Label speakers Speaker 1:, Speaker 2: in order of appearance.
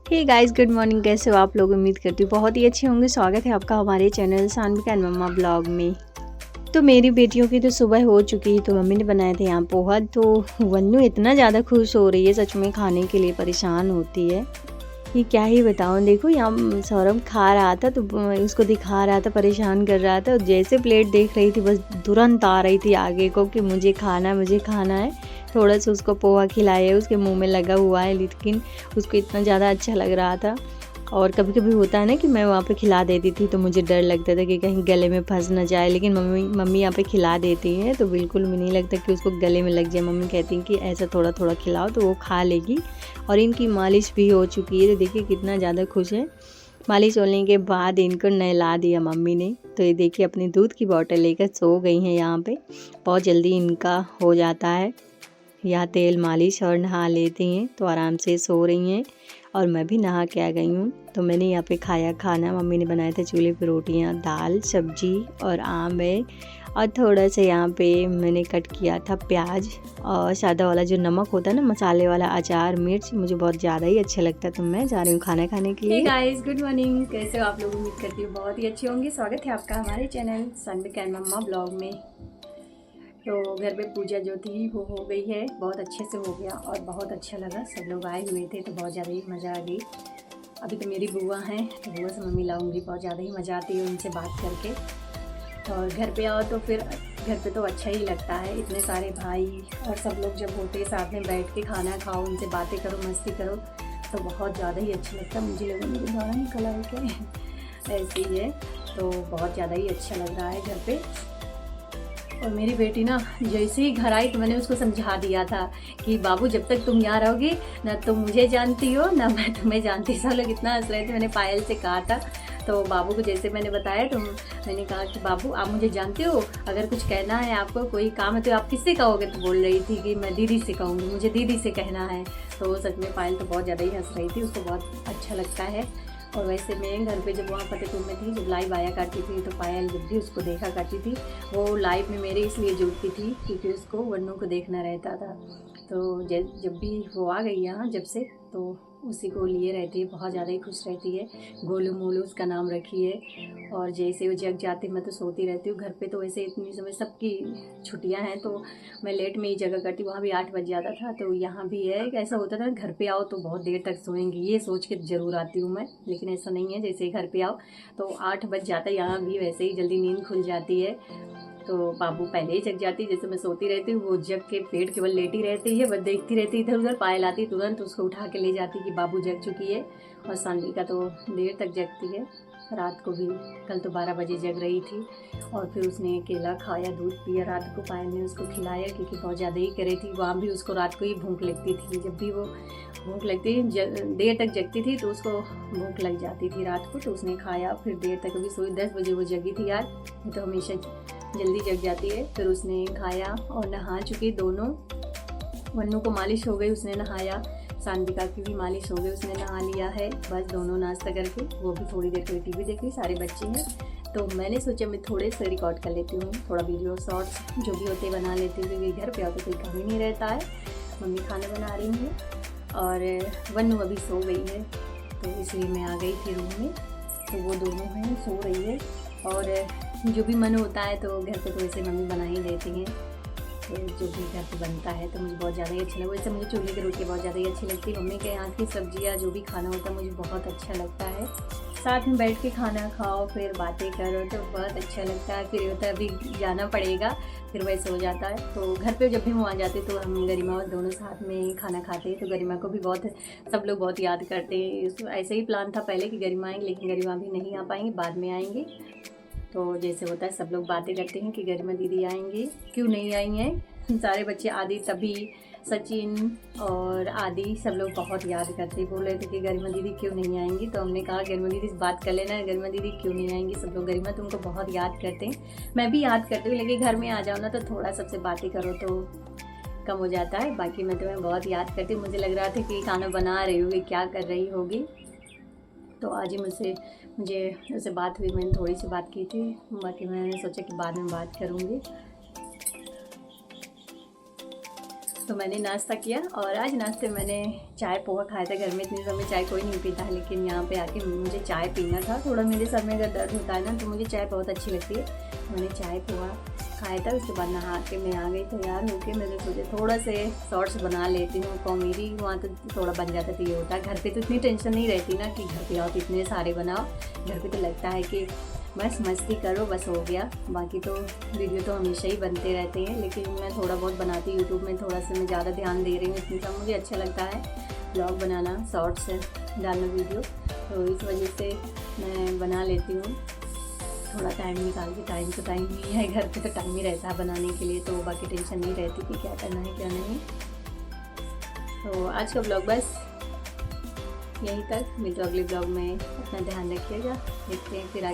Speaker 1: Hey guys, good morning. कैसे हो आप लोग? उम्मीद करती हूँ बहुत ही अच्छे होंगे। स्वागत है आपका हमारे channel Saanvi and mamma blog में। तो मेरी बेटियों की तो सुबह हो चुकी है, तो मम्मी ने बनाए थे यहाँ पोहा। तो वन्नू इतना ज़्यादा खुश हो रही है, सच में खाने के लिए परेशान होती है। ये क्या ही बताऊँ। देखो यहाँ सौरभ खा रहा था तो उसको दिखा रहा था, परेशान कर रहा था। जैसे प्लेट देख रही थी बस तुरंत आ रही थी आगे को कि मुझे खाना है। थोड़ा सा उसको पोहा खिलाया, उसके मुंह में लगा हुआ है, लेकिन उसको इतना ज़्यादा अच्छा लग रहा था। और कभी कभी होता है ना कि मैं वहाँ पे खिला देती थी तो मुझे डर लगता था कि कहीं गले में फंस ना जाए, लेकिन मम्मी यहाँ पे खिला देती हैं तो बिल्कुल भी नहीं लगता कि उसको गले में लग जाए। मम्मी कहती हैं कि ऐसा थोड़ा थोड़ा खिलाओ तो वो खा लेगी। और इनकी मालिश भी हो चुकी है, तो देखिए कितना ज़्यादा खुश है। मालिश होने के बाद इनको नहला दिया मम्मी ने। तो ये देखिए अपनी दूध की बोतल लेकर सो गई हैं यहाँ पे। बहुत जल्दी इनका हो जाता है यहाँ तेल मालिश और नहा लेती हैं, तो आराम से सो रही हैं। और मैं भी नहा के आ गई हूँ। तो मैंने यहाँ पे खाया खाना। मम्मी ने बनाए थे चूल्हे पे रोटियाँ, दाल, सब्जी और आम है। और थोड़ा सा यहाँ पे मैंने कट किया था प्याज और सादा वाला जो नमक होता है ना, मसाले वाला अचार, मिर्च मुझे बहुत ज़्यादा ही अच्छा लगता है। तो मैं जा रही हूँ खाना खाने के लिए। Guys, good morning. कैसे हो आप लोग? उम्मीद करती हूँ बहुत ही अच्छे होंगे। स्वागत है आपका हमारे channel Saanvi and mamma blog में। तो घर में पूजा जो थी वो हो गई है, बहुत अच्छे से हो गया और बहुत अच्छा लगा। सब लोग आए हुए थे तो बहुत ज़्यादा ही मज़ा आ गई। अभी तो मेरी बुआ हैं, तो बुआ से मम्मी लाऊंगी। बहुत ज़्यादा ही मज़ा आती है उनसे बात करके। और घर पे आओ तो फिर घर पे तो अच्छा ही लगता है। इतने सारे भाई और सब लोग जब होते साथ में बैठ के खाना खाओ, उनसे बातें करो, मस्ती करो, तो बहुत ज़्यादा ही अच्छा लगता है। मुझे लगा मुझे गाना निकला है क्या ऐसे ही है। तो बहुत ज़्यादा ही अच्छा लग रहा है घर पे। और मेरी बेटी ना जैसे ही घर आई तो मैंने उसको समझा दिया था कि बाबू जब तक तुम यहाँ रहोगी ना तुम मुझे जानती हो ना मैं तुम्हें जानती। सब लोग इतना हंस रहे थे। मैंने पायल से कहा था, तो बाबू को जैसे मैंने बताया तो मैंने कहा कि बाबू आप मुझे जानते हो, अगर कुछ कहना है आपको, कोई काम है तो आप किससे कहोगे? तो बोल रही थी कि मैं दीदी से कहूँगी, मुझे दीदी से कहना है। तो सच में पायल तो बहुत ज़्यादा ही हंस रही थी, उसको बहुत अच्छा लगता है। और वैसे मैं घर पे जब वहाँ फतेहपुर में थी, जब लाइव आया करती थी तो पायल जब भी उसको देखा करती थी, वो लाइव में मेरे इसलिए जुड़ती थी क्योंकि उसको वन्नू को देखना रहता था। तो जब भी वो आ गई यहाँ जब से, तो उसी को लिए रहती है, बहुत ज़्यादा ही खुश रहती है। गोलू मोलू उसका नाम रखी है। और जैसे वो जग जाती मैं तो सोती रहती हूँ। घर पे तो वैसे इतनी समय सबकी छुट्टियाँ हैं तो मैं लेट में ही जगह करती हूँ। वहाँ भी 8 बज जाता था, तो यहाँ भी है ऐसा होता था घर पे आओ तो बहुत देर तक सोएंगी, ये सोच के ज़रूर आती हूँ मैं, लेकिन ऐसा नहीं है। जैसे घर पे आओ तो 8 बज जाता है, यहाँ भी वैसे ही जल्दी नींद खुल जाती है। तो बाबू पहले ही जग जाती है, जैसे मैं सोती रहती हूँ वो जग के पेट केवल लेटी रहती है, बस देखती रहती है इधर उधर। पायल आती तुरंत उसको उठा के ले जाती कि बाबू जग चुकी है। और सानवी का तो देर तक जगती है, रात को भी। कल तो 12 बजे जग रही थी। और फिर उसने केला खाया, दूध पिया। रात को पायल ने उसको खिलाया क्योंकि बहुत ज़्यादा ही करे थी। वहाँ भी उसको रात को ही भूख लगती थी। जब भी वो भूख लगती देर तक जगती थी तो उसको भूख लग जाती थी रात को, तो उसने खाया। फिर देर तक अभी सोई, 10 बजे वो जगी थी यार, तो हमेशा जल्दी जग जाती है। फिर उसने खाया और नहा चुकी दोनों। वन्नू को मालिश हो गई, उसने नहाया। सानविका की भी मालिश हो गई, उसने नहा लिया है। बस दोनों नाश्ता करके वो भी थोड़ी देर के लिए टीवी देख रही। सारे बच्चे हैं तो मैंने सोचा मैं थोड़े से रिकॉर्ड कर लेती हूँ, थोड़ा वीडियो शॉर्ट्स जो भी होते बना लेती हूँ, क्योंकि घर पे आओ तो कोई काम ही नहीं रहता है। मम्मी खाना बना रही हैं और वन्नू अभी सो गई है, तो इसलिए मैं आ गई थी रूम में। तो वो दोनों हैं, सो रही है। और जो भी मन होता है तो घर पे तो वैसे मम्मी बना ही देती हैं, तो जो भी घर पे बनता है तो मुझे बहुत ज़्यादा ही अच्छा लगा। वैसे मुझे चूल्हे की रोटी बहुत ज़्यादा ही अच्छी लगती है। मम्मी के हाथ की सब्जियाँ जो भी खाना होता है मुझे बहुत अच्छा लगता है। साथ में बैठ के खाना खाओ, फिर बातें करो तो बहुत अच्छा लगता है। फिर होता है अभी जाना पड़ेगा, फिर वैसे हो जाता है। तो घर पे जब भी हम आ जाते तो हम गरिमा और दोनों साथ में खाना खाते हैं। तो गरिमा को भी बहुत सब लोग बहुत याद करते हैं। ऐसे ही प्लान था पहले कि गरिमा आएंगे, लेकिन गरिमा भी नहीं आ पाएंगी, बाद में आएंगी। तो जैसे होता है सब लोग बातें करते हैं कि गरिमा दीदी आएंगी, क्यों नहीं आई हैं। सारे बच्चे, आदि, तभी, सचिन और आदि, सब लोग बहुत याद करते, बोल रहे थे कि गरिमा दीदी क्यों नहीं आएंगी। तो हमने कहा गरिमा दीदी से बात कर लेना, गरिमा दीदी क्यों नहीं आएंगी। सब लोग गरिमा तुमको बहुत याद करते हैं, मैं भी याद करती हूँ, लेकिन घर में आ जाओ ना तो थोड़ा सबसे बातें करो तो कम हो जाता है। बाकी मैं तुम्हें बहुत याद करती हूँ। मुझे लग रहा था कि खाना बना रही होगी, क्या कर रही होगी। तो आज ही मुझे उससे बात हुई, मैंने थोड़ी सी बात की थी, बाकी मैंने सोचा कि बाद में बात करूँगी। तो मैंने नाश्ता किया और आज नाश्ते में मैंने चाय पोहा खाया था। घर में इतनी समय चाय कोई नहीं पीता है, लेकिन यहाँ पे आके मुझे चाय पीना था। थोड़ा मेरे सर में अगर दर्द होता है ना तो मुझे चाय बहुत अच्छी लगती है। मैंने चाय पोहा खाया था, उसके बाद नहा के मैं आ गई तैयार होके। मैंने सोचा थोड़ा से शॉर्ट्स बना लेती हूँ कॉमेडी, वहाँ तो थोड़ा बन जाता तो ये होता है। घर पे तो इतनी टेंशन नहीं रहती ना कि घर पे आओ तो इतने सारे बनाओ। घर पे तो लगता है कि बस मस्ती करो, बस हो गया। बाकी तो वीडियो तो हमेशा ही बनते रहते हैं, लेकिन मैं थोड़ा बहुत बनाती हूँ यूट्यूब में। थोड़ा सा मैं ज़्यादा ध्यान दे रही हूँ, इतनी सा मुझे अच्छा लगता है ब्लॉग बनाना, शॉर्ट्स डालना वीडियो, तो इस वजह से मैं बना लेती हूँ थोड़ा टाइम निकाल के। टाइम तो टाइम ही है, घर पे तो टाइम ही रहता है बनाने के लिए, तो बाकी टेंशन नहीं रहती कि क्या करना है क्या नहीं। तो आज का ब्लॉग बस यहीं तक। मिलते अगले ब्लॉग में, अपना ध्यान रखिएगा। देखते हैं फिर